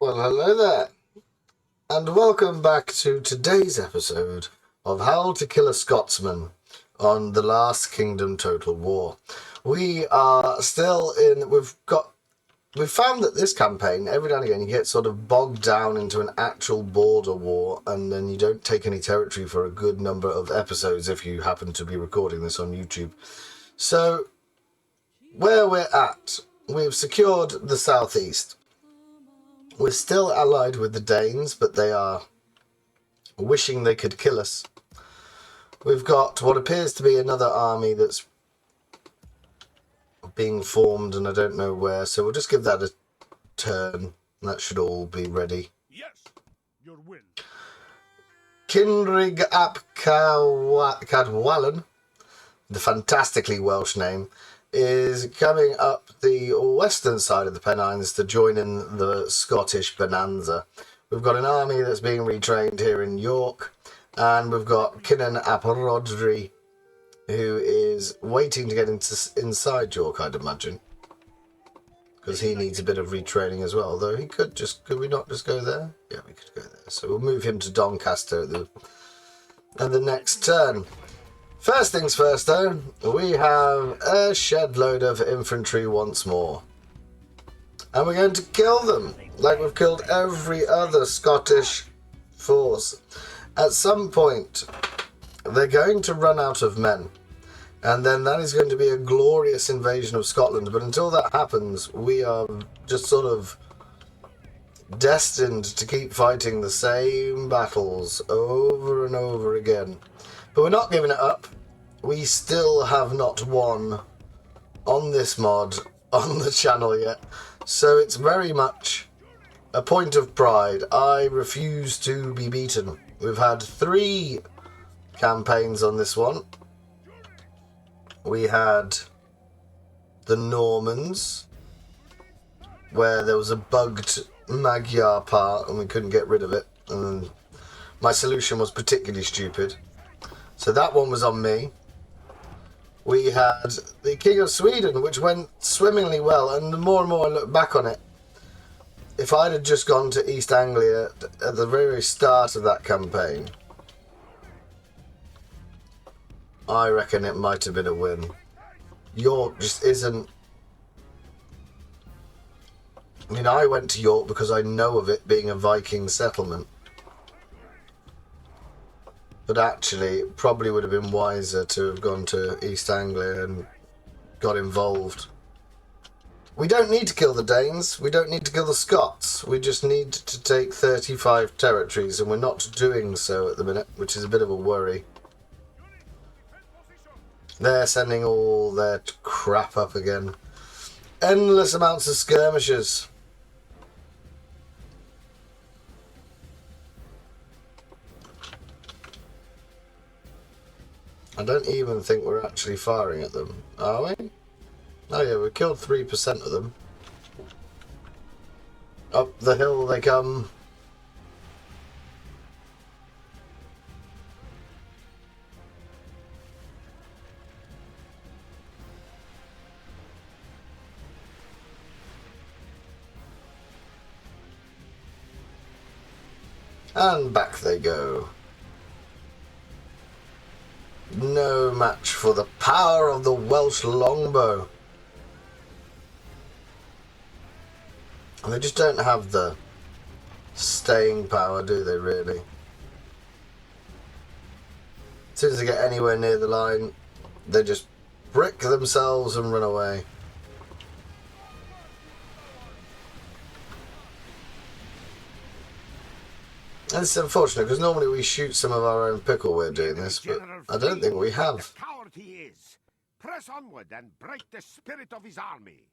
Well, hello there, and welcome back to today's episode of How to Kill a Scotsman on The Last Kingdom Total War. We are still in, we've found that this campaign, every now and again, you get sort of bogged down into an actual border war, and then you don't take any territory for a good number of episodes if you happen to be recording this on YouTube. So, where we're at, we've secured the southeast. We're still allied with the Danes, but they are wishing they could kill us. We've got what appears to be another army that's being formed, and I don't know where, so we'll just give that a turn. That should all be ready. Yes, your will. Kinrig ap Cadwallon, the fantastically Welsh name, is coming up the western side of the Pennines to join in the Scottish Bonanza. We've got an army that's being retrained here in York, and we've got Kinnan ap Rhodri, who is waiting to get inside York, I'd imagine, because he needs a bit of retraining as well, though he could we not just go there? Yeah, we could go there. So we'll move him to Doncaster at the next turn. First things first, though, we have a shed load of infantry once more. And we're going to kill them, like we've killed every other Scottish force. At some point, they're going to run out of men. And then that is going to be a glorious invasion of Scotland. But until that happens, we are just sort of destined to keep fighting the same battles over and over again. But we're not giving it up. We still have not won on this mod on the channel yet. So it's very much a point of pride. I refuse to be beaten. We've had 3 campaigns on this one. We had the Normans, where there was a bugged Magyar part and we couldn't get rid of it. And my solution was particularly stupid. So that one was on me. We had the King of Sweden, which went swimmingly well, and the more and more I look back on it, if I'd have just gone to East Anglia at the very start of that campaign, I reckon it might have been a win. York just isn't... I mean, I went to York because I know of it being a Viking settlement. But actually, it probably would have been wiser to have gone to East Anglia and got involved. We don't need to kill the Danes. We don't need to kill the Scots. We just need to take 35 territories, and we're not doing so at the minute, which is a bit of a worry. They're sending all their crap up again. Endless amounts of skirmishers. I don't even think we're actually firing at them, are we? Oh yeah, we killed 3% of them. Up the hill they come. And back they go. No match for the power of the Welsh longbow. And they just don't have the staying power, do they, really? As soon as they get anywhere near the line, they just brick themselves and run away. And it's unfortunate, because normally we shoot some of our own pickle while doing this, but I don't think we have. Coward he is. Press onward and break the spirit of his army.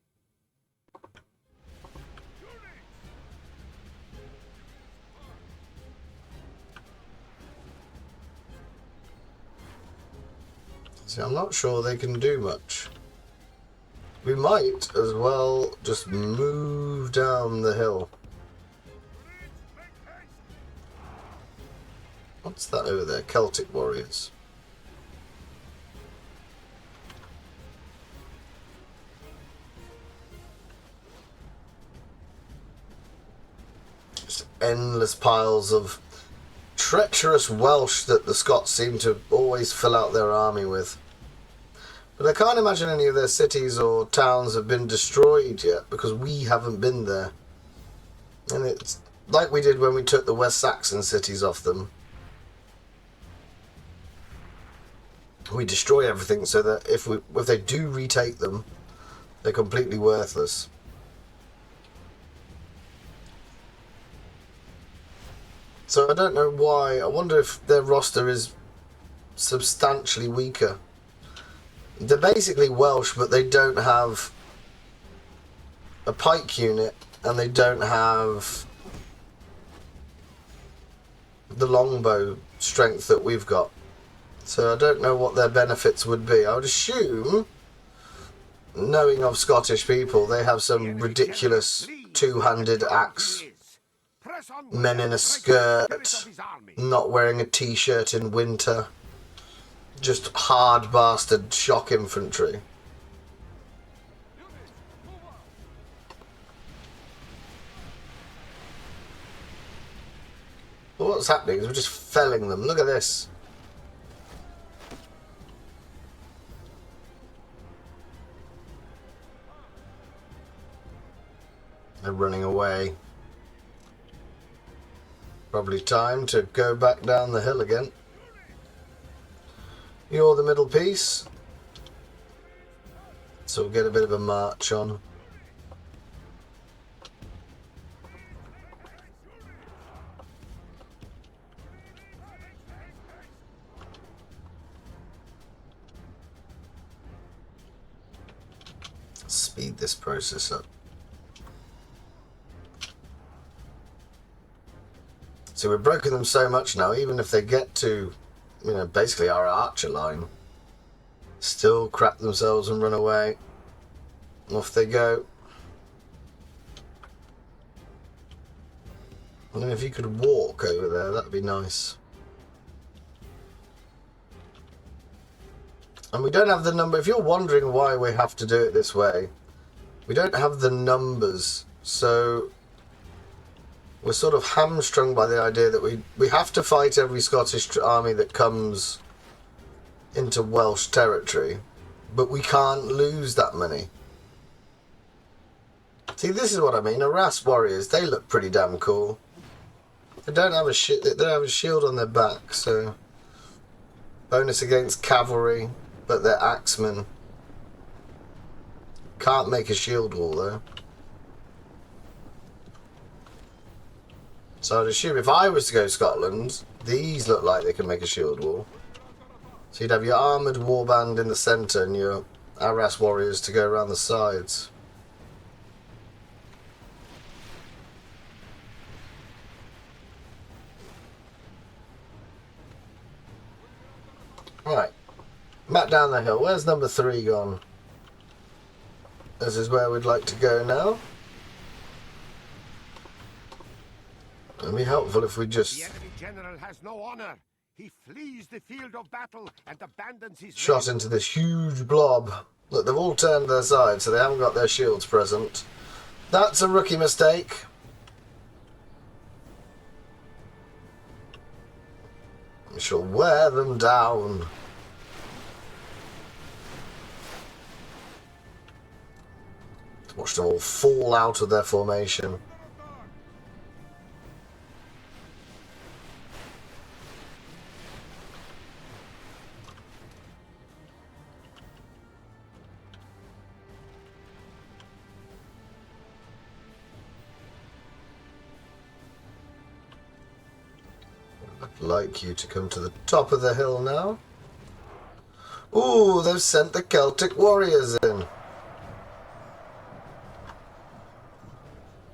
See, I'm not sure they can do much. We might as well just move down the hill. What's that over there? Celtic warriors. Just endless piles of treacherous Welsh that the Scots seem to always fill out their army with. But I can't imagine any of their cities or towns have been destroyed yet, because we haven't been there. And it's like we did when we took the West Saxon cities off them. We destroy everything so that if they do retake them, they're completely worthless. So I don't know why. I wonder if their roster is substantially weaker. They're basically Welsh, but they don't have a pike unit, and they don't have the longbow strength that we've got. So I don't know what their benefits would be. I would assume, knowing of Scottish people, they have some ridiculous two-handed axe, men in a skirt, not wearing a t-shirt in winter, just hard bastard shock infantry. Well, what's happening is we're just felling them. Look at this. They're running away. Probably time to go back down the hill again. You're the middle piece. So we'll get a bit of a march on. Speed this process up. So we've broken them so much now, even if they get to, basically our archer line, still crap themselves and run away. Off they go. I mean, if you could walk over there, that'd be nice. And we don't have the number. If you're wondering why we have to do it this way, we don't have the numbers. So we're sort of hamstrung by the idea that we have to fight every Scottish army that comes into Welsh territory, but we can't lose that many. See, this is what I mean. Harass warriors, they look pretty damn cool. They don't have a shield on their back, so bonus against cavalry, but they're axemen. Can't make a shield wall though. So I'd assume if I was to go to Scotland, these look like they can make a shield wall. So you'd have your armoured warband in the centre and your harass warriors to go around the sides. Right, back down the hill. Where's number 3 gone? This is where we'd like to go now. It'd be helpful if we just... The enemy general has no honor. He flees the field of battle and abandons his shot into this huge blob. Look, they've all turned their side, so they haven't got their shields present. That's a rookie mistake. We shall wear them down. Watch them all fall out of their formation. I'd like you to come to the top of the hill now. Ooh, they've sent the Celtic warriors in.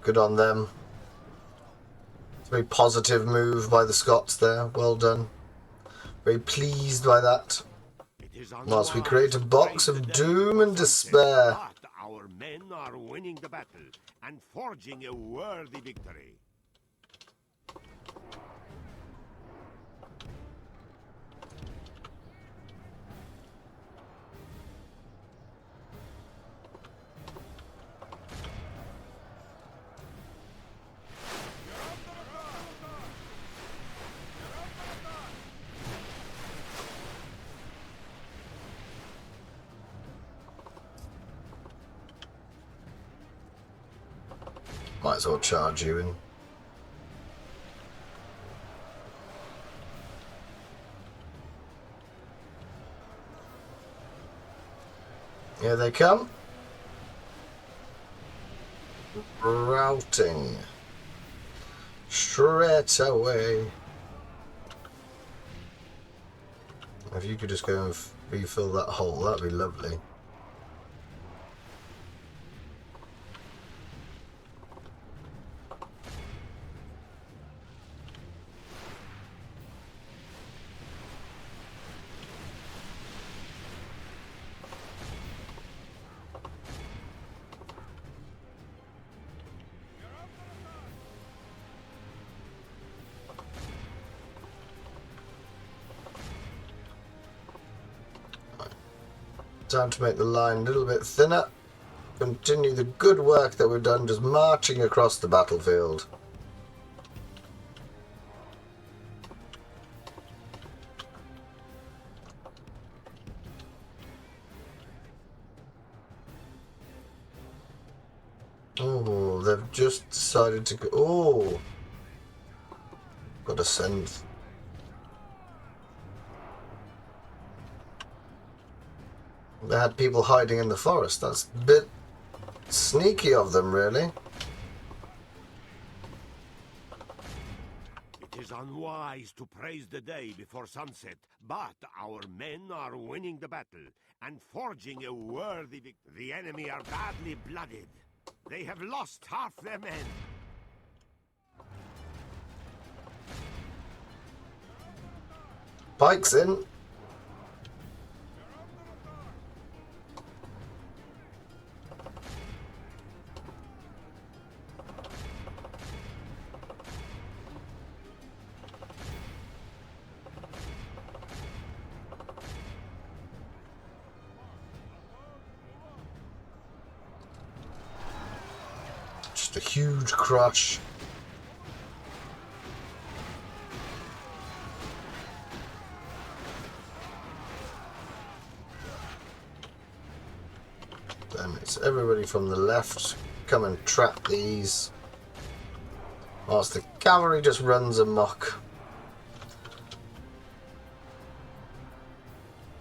Good on them. It's a very positive move by the Scots there. Well done. Very pleased by that. Whilst we create a box of doom and despair. Our men are winning the battle and forging a worthy victory. Might as well charge you in. Here they come. Routing. Straight away. If you could just go and refill that hole, that'd be lovely. Time to make the line a little bit thinner. Continue the good work that we've done just marching across the battlefield. Oh, they've just decided to go. Oh, got to send. They had people hiding in the forest. That's a bit sneaky of them, really. It is unwise to praise the day before sunset, but our men are winning the battle and forging a worthy victory. The enemy are badly blooded. They have lost half their men. Pikes in. Just a huge crush. Then it's everybody from the left come and trap these, whilst the cavalry just runs amok.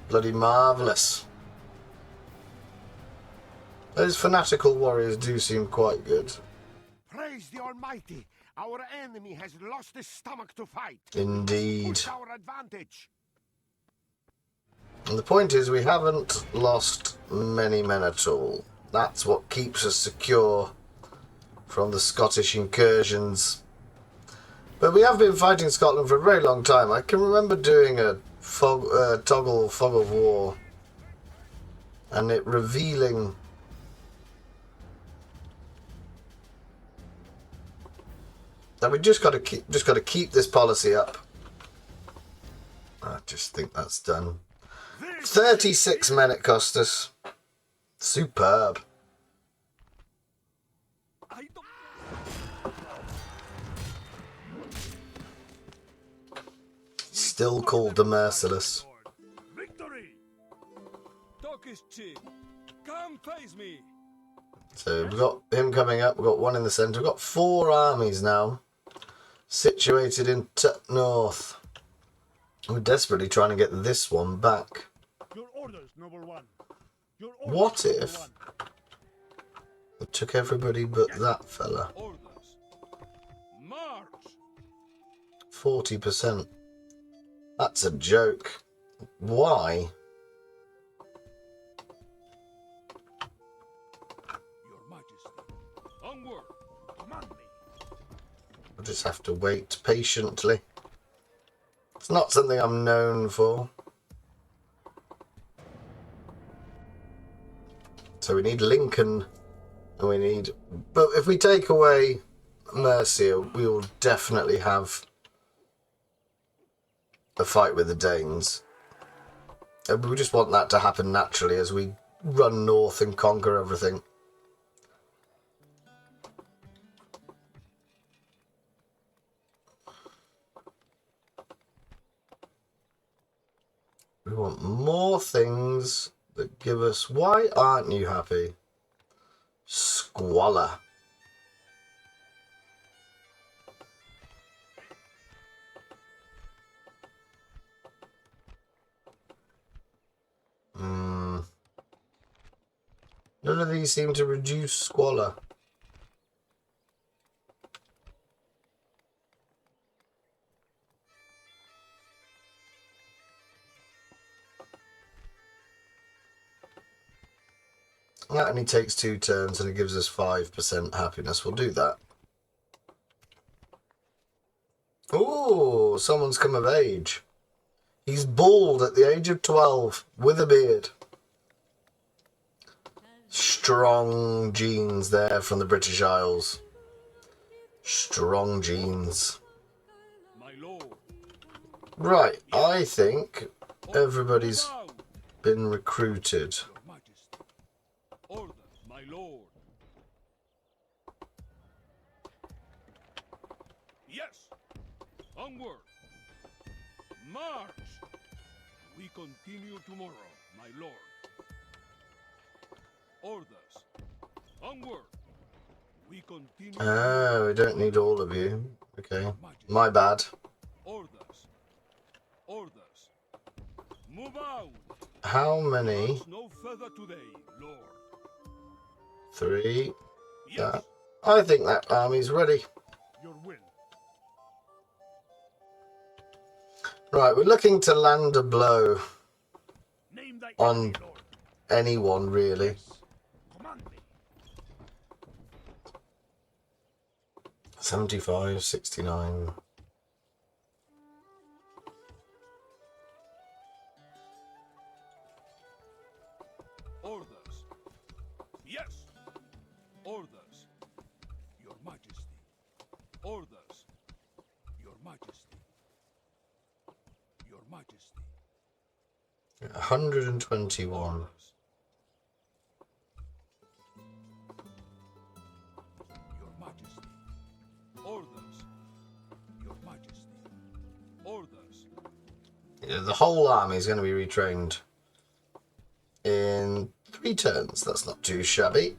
Bloody marvellous. Those fanatical warriors do seem quite good. Praise the Almighty! Our enemy has lost his stomach to fight. Indeed. Push our advantage. And the point is, we haven't lost many men at all. That's what keeps us secure from the Scottish incursions. But we have been fighting Scotland for a very long time. I can remember doing a fog of war, and it revealing that we just got to keep this policy up. I just think that's done. 36 men it cost us. Superb. Still called the Merciless. Victory! Talk is cheap. Come face me. So we've got him coming up. We've got one in the centre. We've got 4 armies now, situated in north. We're desperately trying to get this one back. Your orders, noble one. What if we took everybody but that fella? Orders. March. 40%. That's a joke. Why? Your Majesty. Onward. Command me. We'll just have to wait patiently. It's not something I'm known for. So we need Lincoln, and we need... But if we take away Mercia, we will definitely have a fight with the Danes. And we just want that to happen naturally as we run north and conquer everything. We want more things that give us... Why aren't you happy? Squalor. None of these seem to reduce squalor. That only takes 2 turns and it gives us 5% happiness. We'll do that. Oh, someone's come of age. He's bald at the age of 12 with a beard. Strong genes there from the British Isles. Strong genes. My lord. Right, I think everybody's been recruited. Your Majesty. Order, my lord. Yes. Onward. March. We continue tomorrow, my lord. Orders. Onward. We continue. Oh, we don't need all of you. Okay, my bad. Orders. Orders. Move out. How many? No further today, lord. 3. Yes. I think that army's ready. Your will. Right, we're looking to land a blow Name thy on enemy, lord. anyone, really. Command me. 75, 69. Orders. Yes. Orders. Your Majesty. Orders. Your Majesty. Your Majesty. 121. Orders. Your Majesty. Orders. Your Majesty. Orders. Yeah, the whole army is going to be retrained in 3 turns. That's not too shabby.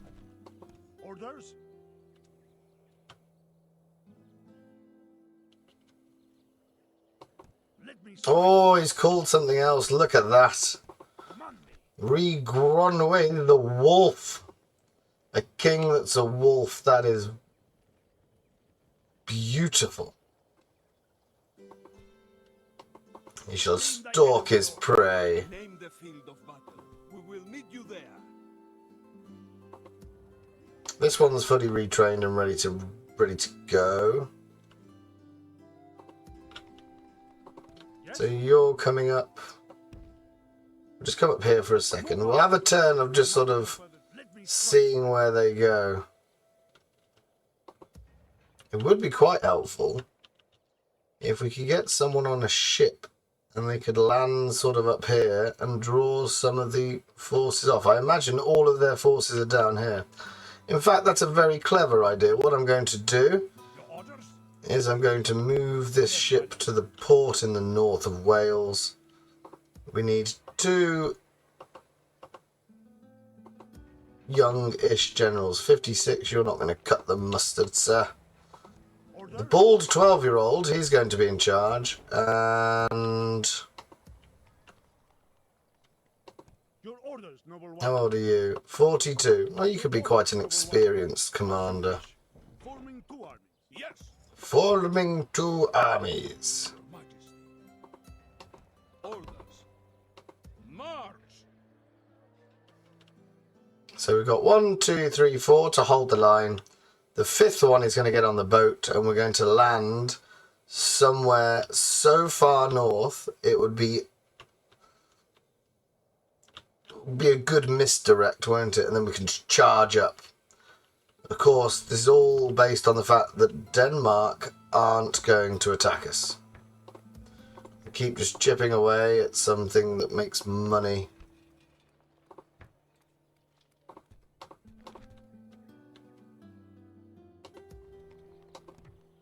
Orders. Let me Oh, he's called something else. Look at that. command me. Regronway the Wolf. A king that's a wolf. That is beautiful. He shall stalk his prey. Name the field of battle. We will meet you there. This one's fully retrained and ready to go. Yes. So you're coming up. Just come up here for a second. We'll have a turn of just sort of Let me seeing where they go. It would be quite helpful if we could get someone on a ship and they could land sort of up here and draw some of the forces off. I imagine all of their forces are down here. In fact, that's a very clever idea. What I'm going to do your orders. is I'm going to move this ship to the port in the north of Wales. We need 2 young-ish generals. 56, you're not going to cut the mustard, sir. Order. The bald 12-year-old, he's going to be in charge. And Your orders, noble one. how old are you? 42. Well, you could be quite an experienced commander. Forming 2 armies. Yes. Forming 2 armies. Your Majesty. Orders. March. So we've got 1, 2, 3, 4 to hold the line. The 5th one is going to get on the boat and we're going to land somewhere so far north it would be a good misdirect, won't it? And then we can charge up. Of course, this is all based on the fact that Denmark aren't going to attack us. We keep just chipping away at something that makes money.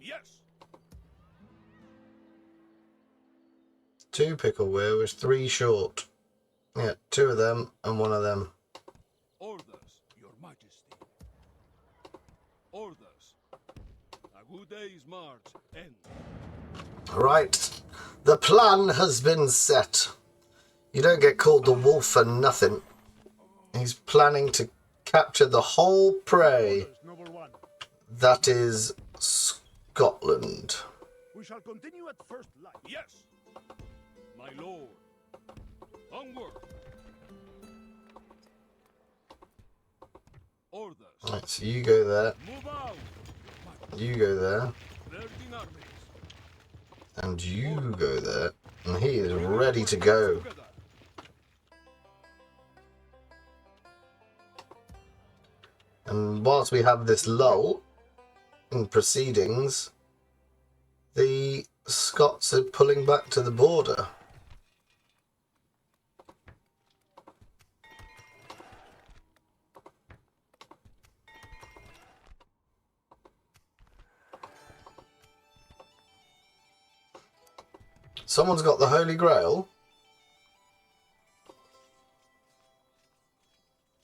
Yes. 2 pickleware was 3 short. Yeah, 2 of them and 1 of them. Orders, Your Majesty. Orders. A good day's march ends. Right, the plan has been set. You don't get called the wolf for nothing. He's planning to capture the whole prey. Orders, noble one. That is Scotland. We shall continue at first light. Yes, my lord. Onward. Orders. Right, so you go there, Move out. you go there, 13 armies. and you go there. And he is ready to go. Together. And whilst we have this lull in proceedings, the Scots are pulling back to the border. Someone's got the Holy Grail.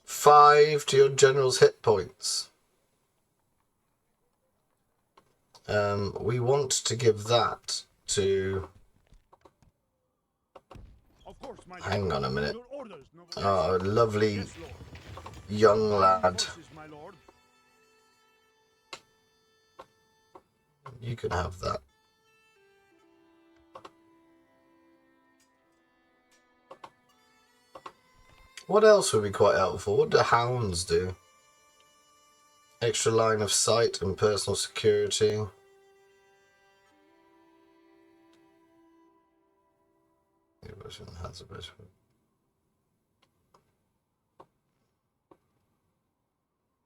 5 to your general's hit points. We want to give that to... Of course, my Hang on a minute. Your orders, noble. Oh, a lovely Yes, lord. young lad. Horses, my lord. You can have that. What else would be quite helpful? What do hounds do? Extra line of sight and personal security.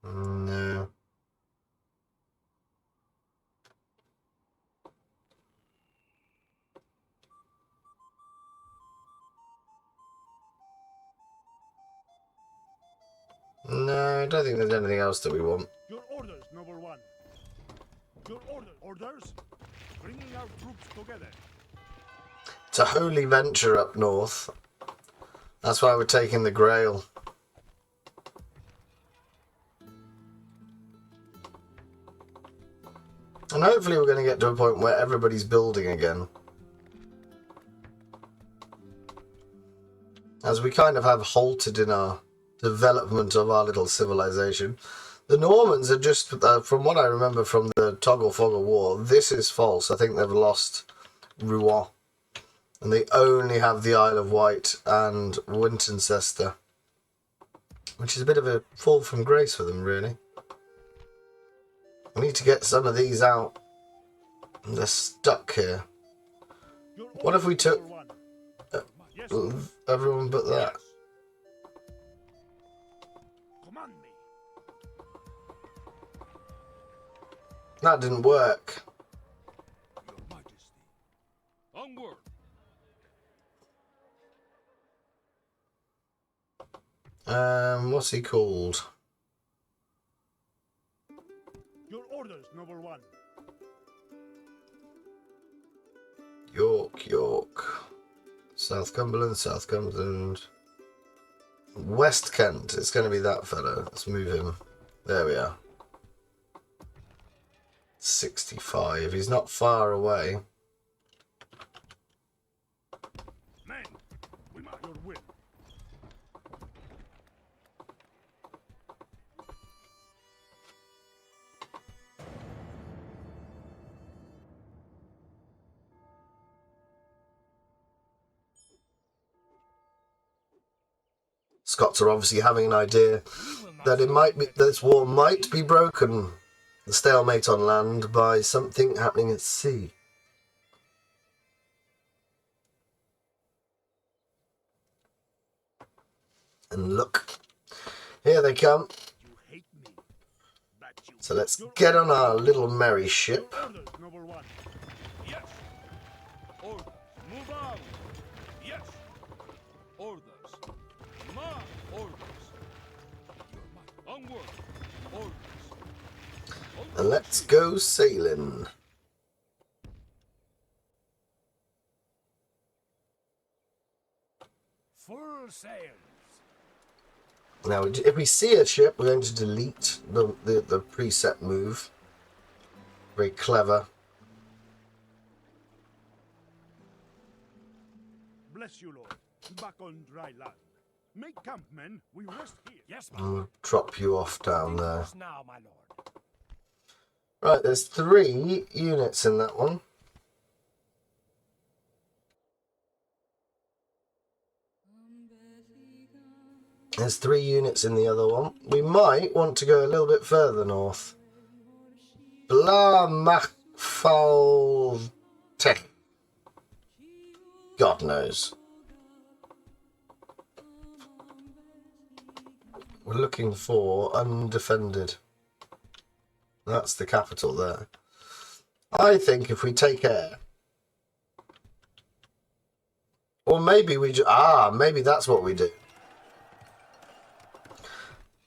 No. No, I don't think there's anything else that we want. Your orders, noble one. Your orders. Bringing our troops together. It's a holy venture up north. That's why we're taking the Grail. And hopefully we're going to get to a point where everybody's building again. As we kind of have halted in our development of our little civilization. The Normans are just, from what I remember from the Toggle-Foggle War, this is false. I think they've lost Rouen. And they only have the Isle of Wight and Wintoncester. Which is a bit of a fall from grace for them, really. We need to get some of these out. They're stuck here. Your What if we orders, took noble one. Yes, lord. everyone but that? Command me. That didn't work. Your Majesty. Onward. What's he called? Your orders, noble one. York. South Cumberland. West Kent. It's going to be that fellow. Let's move him. There we are. 65. He's not far away. Men, we must your will. Scots are obviously having an idea that it might be, this war might be broken, the stalemate on land, by something happening at sea. And look, here they come. You hate me, but you. So let's get on our little merry ship. Your orders, noble one. Yes. Orders. Move out. Yes. Orders. Ma. Orders. Your might. Onward. Orders. And let's go sailing. Full sails. Now, if we see a ship, we're going to delete the preset move. Very clever. Bless you, Lord. Back on dry land. Make camp, men. We rest here. Yes, I'll drop you off down there. now, my lord. Right, there's 3 units in that one. There's 3 units in the other one. We might want to go a little bit further north. Blamachfalte. God knows. We're looking for undefended. That's the capital there. I think if we take air, or maybe we maybe that's what we do.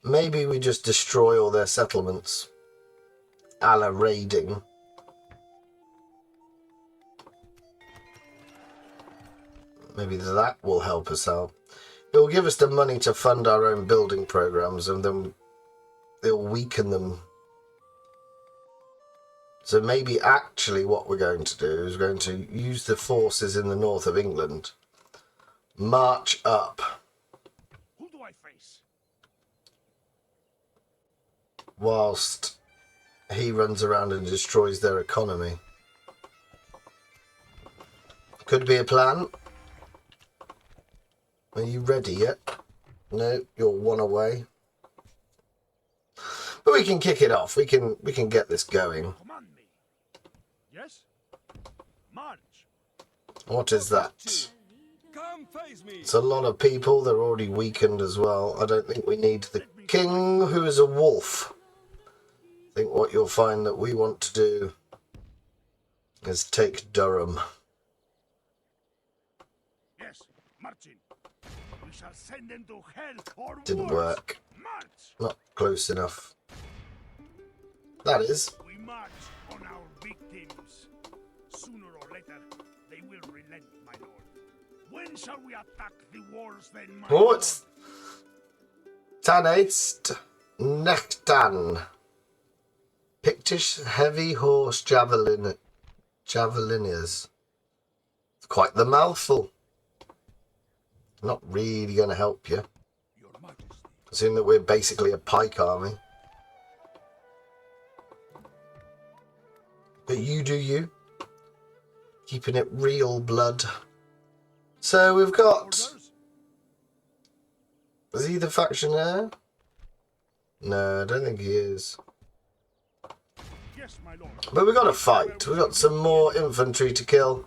Maybe we just destroy all their settlements, a la raiding. Maybe that will help us out. It will give us the money to fund our own building programs, and then it'll weaken them. So maybe actually what we're going to do is we're going to use the forces in the north of England, march up, Who do I face? whilst he runs around and destroys their economy. Could be a plan. Are you ready yet? No, you're 1 away. But we can kick it off. We can get this going. Command me. Yes? March. What is that? Come face me. It's a lot of people. They're already weakened as well. I don't think we need the king, who is a wolf. I think what you'll find that we want to do is take Durham. Yes, marching. We shall send them to hell or Didn't worse. work. March. Not close enough. That is. We march on our victims. Sooner or later, they will relent, my lord. When shall we attack the walls then, my lord? What? Tanaist Nechtan. Pictish heavy horse javelineers. It's quite the mouthful. Not really going to help you. Your Majesty. Assume that we're basically a pike army. But you do you. Keeping it real blood. So we've got... Orders? Is he the factionaire? No, I don't think he is. Yes, my lord. But we've got to fight. We've got some more infantry to kill.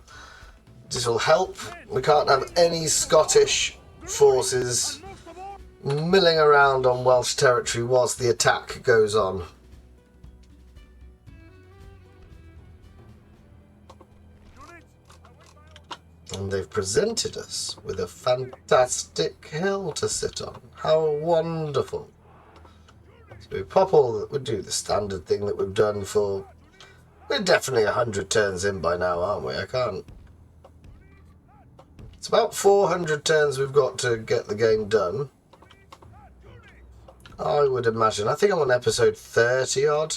This will help. We can't have any Scottish forces And most of all, milling around on Welsh territory whilst the attack goes on. units, await my orders. And they've presented us with a fantastic hill to sit on. How wonderful. So we pop all, we do the standard thing that we've done for... We're definitely 100 turns in by now, aren't we? I can't... It's about 400 turns we've got to get the game done. I would imagine. I think I'm on episode 30 odd.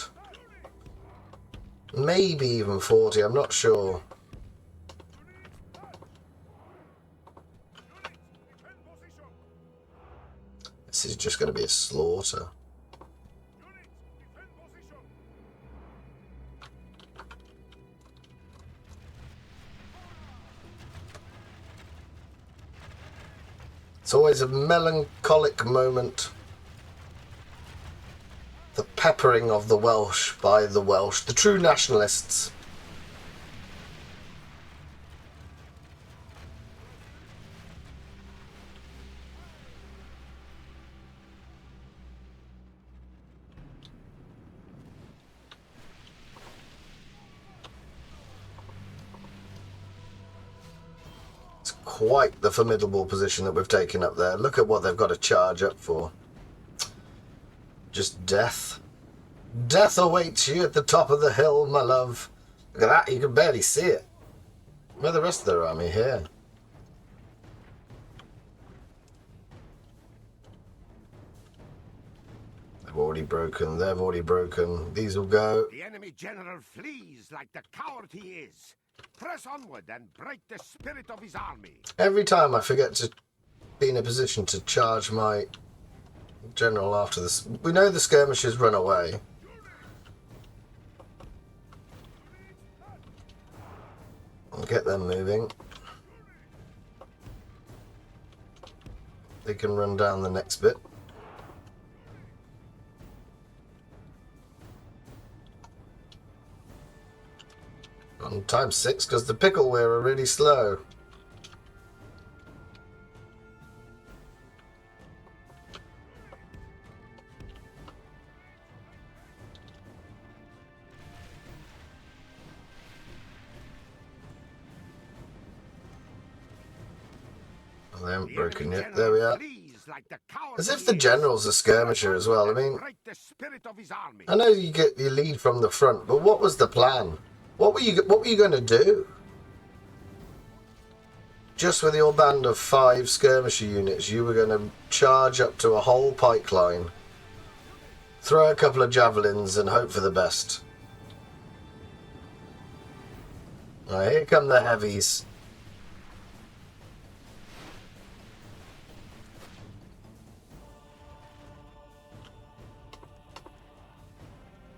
Maybe even 40, I'm not sure. This is just going to be a slaughter. It's always a melancholic moment. The peppering of the Welsh by the Welsh, the true nationalists. It's quite the formidable position that we've taken up there. Look at what they've got to charge up for. Just death. Death awaits you at the top of the hill, my love. Look at that, you can barely see it. Where are the rest of their army? Here. They've already broken, they've already broken. These will go. The enemy general flees like the coward he is. Press onward and break the spirit of his army. Every time I forget to be in a position to charge my general after this. We know the skirmishers run away. I'll get them moving. They can run down the next bit. On times 6 because the pickleware are really slow. They haven't broken yet. There we are. As if the general's a skirmisher as well. I mean, I know you get your lead from the front, but what was the plan? What were you going to do? Just with your band of 5 skirmisher units, you were going to charge up to a whole pike line, throw a couple of javelins, and hope for the best. Right, here come the heavies.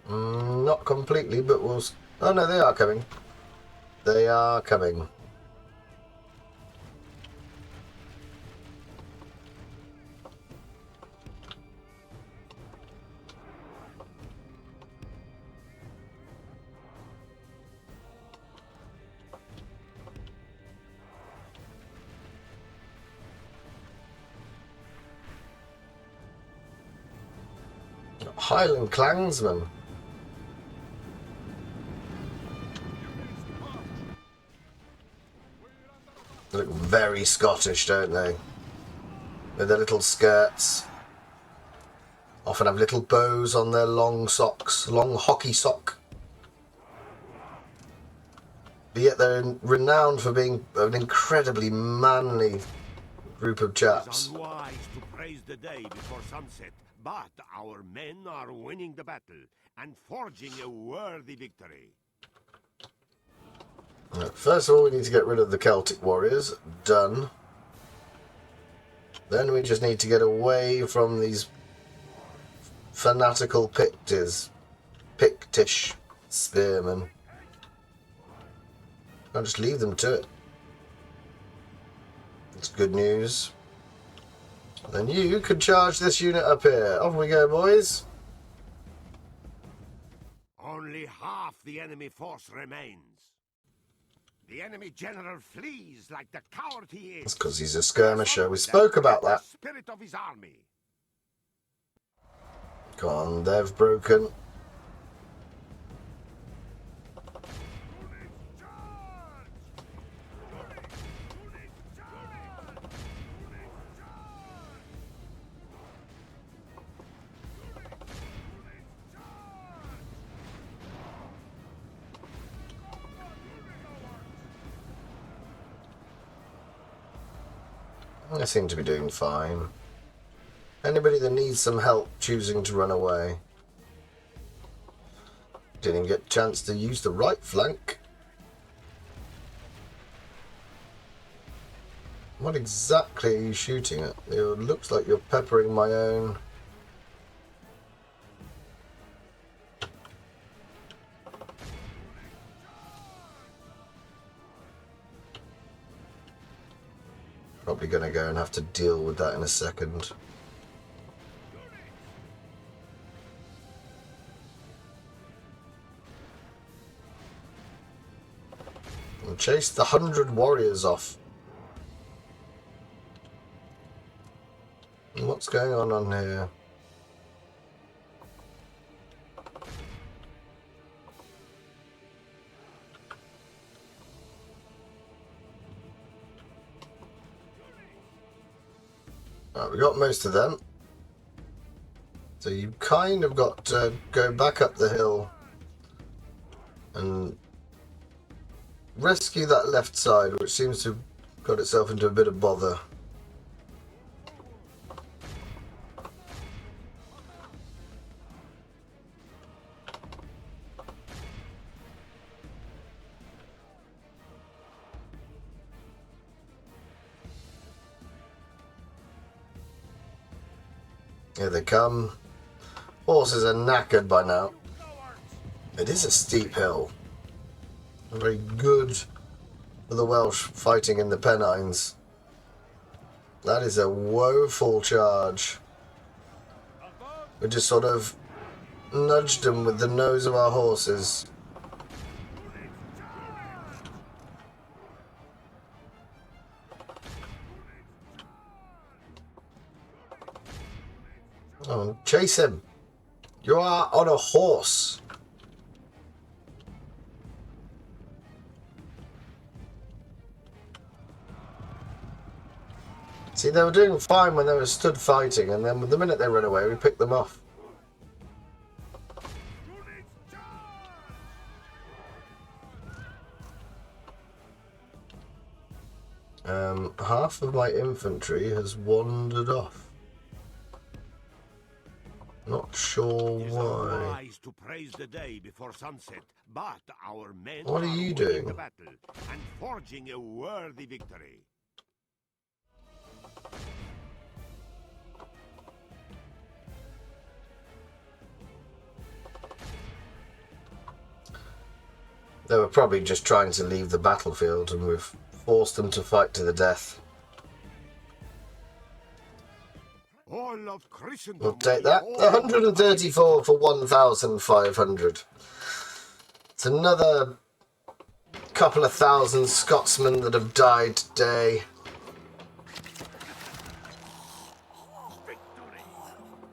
Not completely, but we'll... Oh no, they are coming. They are coming. Highland clansmen. They look very Scottish, don't they? With their little skirts. Often have little bows on their long socks, long hockey sock. But yet they're renowned for being an incredibly manly group of chaps. It is unwise to praise the day before sunset, but our men are winning the battle and forging a worthy victory. Right, first of all, we need to get rid of the Celtic warriors. Done. Then we just need to get away from these fanatical Pictish spearmen. I'll just leave them to it. It's good news. Then you could charge this unit up here. Off we go, boys. Only half the enemy force remains. The enemy general flees like the coward he is. That's because he's a skirmisher. We spoke about that. The spirit of his army. Come on, they've broken. They seem to be doing fine. Anybody that needs some help choosing to run away. Didn't get a chance to use the right flank. What exactly are you shooting at? It looks like you're peppering my own. Probably going to go and have to deal with that in a second. And chase the 100 warriors off. And what's going on here? Right, we got most of them. So you kind of got to go back up the hill and rescue that left side, which seems to have got itself into a bit of bother. Here they come. Horses are knackered by now. It is a steep hill. Very good for the Welsh fighting in the Pennines. That is a woeful charge. We just sort of nudged them with the nose of our horses. Oh, chase him. You are on a horse. See, they were doing fine when they were stood fighting, and then the minute they ran away, we picked them off. Half of my infantry has wandered off. Not sure why. To praise the day before sunset, but our men What are you doing? the battle and forging a worthy victory. They were probably just trying to leave the battlefield, and we've forced them to fight to the death. All of Christendom We'll take that. 134 for 1,500. It's another couple of thousand Scotsmen that have died today. Victory!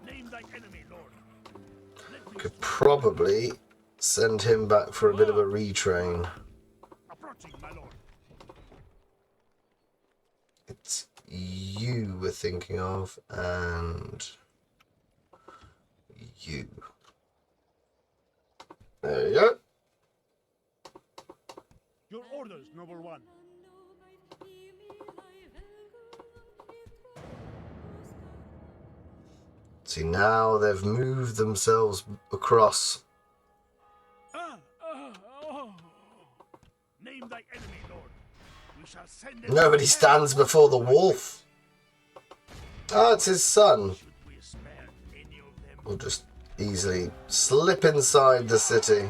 Name thy enemy, Lord. Could probably send him back for a bit of a retrain. Approaching, my lord. It's you we're thinking of, and you. There you go. Your orders, noble one. See, now they've moved themselves across. Name thy enemy, Lord. We shall send it. Nobody stands before the wolf. Oh, it's his son. Should we spare any of them? We'll just easily slip inside the city.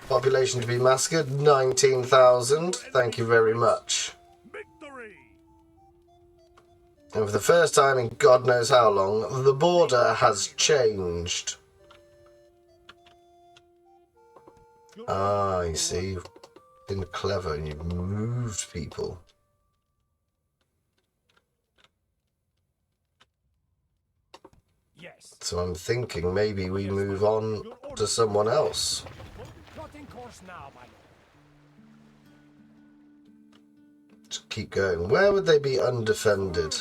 Population to be massacred, 19,000. Thank you very much. Victory! And for the first time in God knows how long, the border has changed. Ah, you see, you've been clever and you've moved people. Yes. So I'm thinking maybe we move on to someone else. Plotting course now, my lord. Just keep going. Where would they be undefended?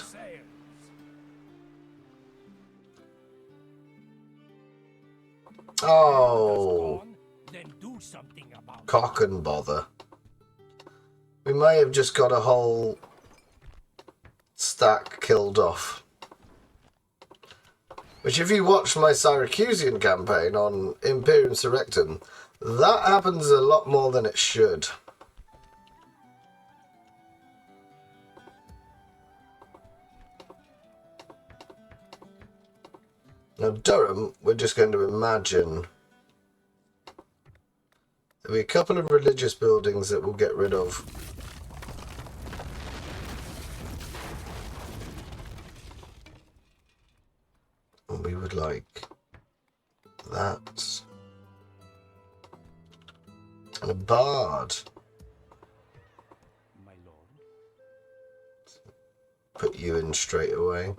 Oh, Then do something about cock and bother. We may have just got a whole stack killed off. Which, if you watch my Syracusian campaign on Imperium Surrectum, that happens a lot more than it should. Now, Durham, we're just going to imagine there'll be a couple of religious buildings that we'll get rid of. And we would like that. And a bard. my lord. Put you in straight away.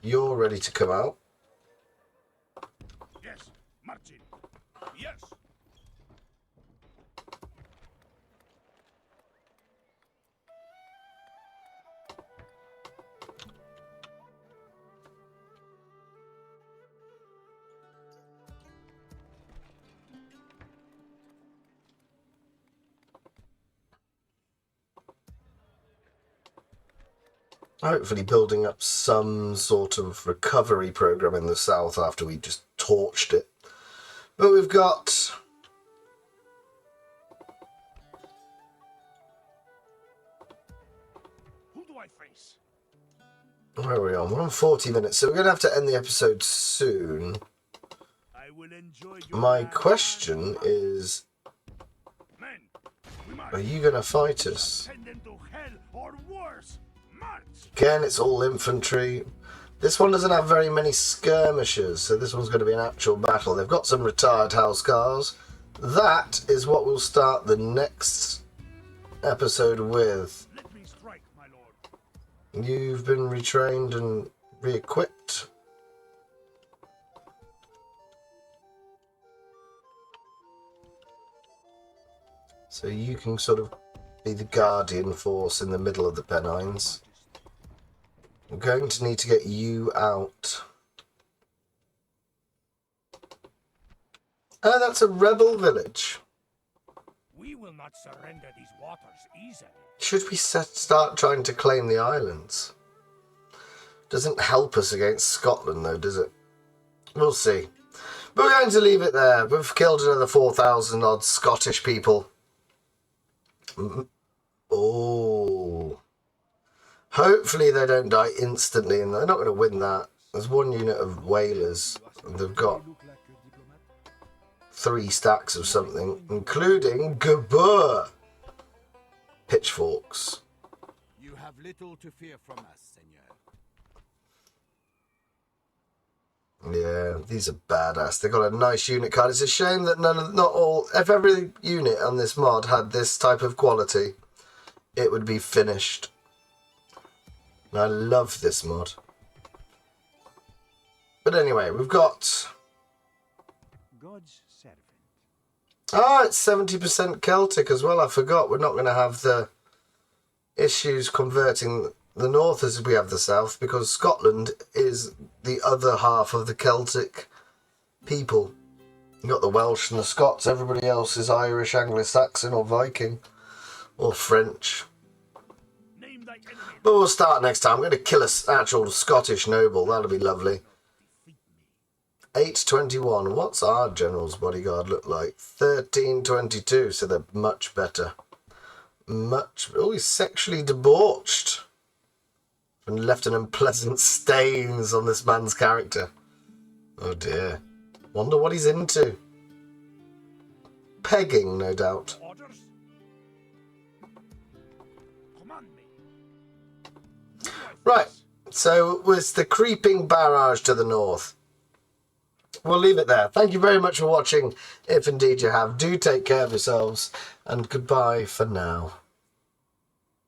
You're ready to come out. Yes, marching. Yes. Hopefully building up some sort of recovery program in the south after we just torched it. But we've got Who do I face? Where are we on? We're on 40 minutes, so we're going to have to end the episode soon. I will enjoy your My land. question is, Men, we march. are you going to fight us? Send them to hell or worse. March. Again, it's all infantry. This one doesn't have very many skirmishers, so this one's going to be an actual battle. They've got some retired Housecarls. That is what we'll start the next episode with. Let me strike, my lord. You've been retrained and re-equipped. So you can sort of be the guardian force in the middle of the Pennines. We're going to need to get you out. Oh, that's a rebel village. We will not surrender these waters easily. Should we start trying to claim the islands? Doesn't help us against Scotland, though, does it? We'll see. But we're going to leave it there. We've killed another 4,000 odd Scottish people. Oh. Hopefully they don't die instantly, and they're not going to win that. There's one unit of whalers, and they've got 3 stacks of something, including Gabur pitchforks. You have little to fear from us, senor. Yeah, these are badass. They've got a nice unit card. It's a shame that if every unit on this mod had this type of quality, it would be finished. And I love this mod. But anyway, we've got... God's servant. Oh, it's 70% Celtic as well. I forgot. We're not going to have the issues converting the north as we have the south, because Scotland is the other half of the Celtic people. You've got the Welsh and the Scots. Everybody else is Irish, Anglo-Saxon or Viking or French. Name thy enemy. But we'll start next time. I'm going to kill an actual Scottish noble. That'll be lovely. 821. What's our general's bodyguard look like? 1322. So they're much better. Much. Oh, he's sexually debauched. And left an unpleasant stains on this man's character. Oh dear. Wonder what he's into. Pegging, no doubt. Orders. Command me. Right. So it was the creeping barrage to the north. We'll leave it there. Thank you very much for watching. If indeed you have, do take care of yourselves. And goodbye for now.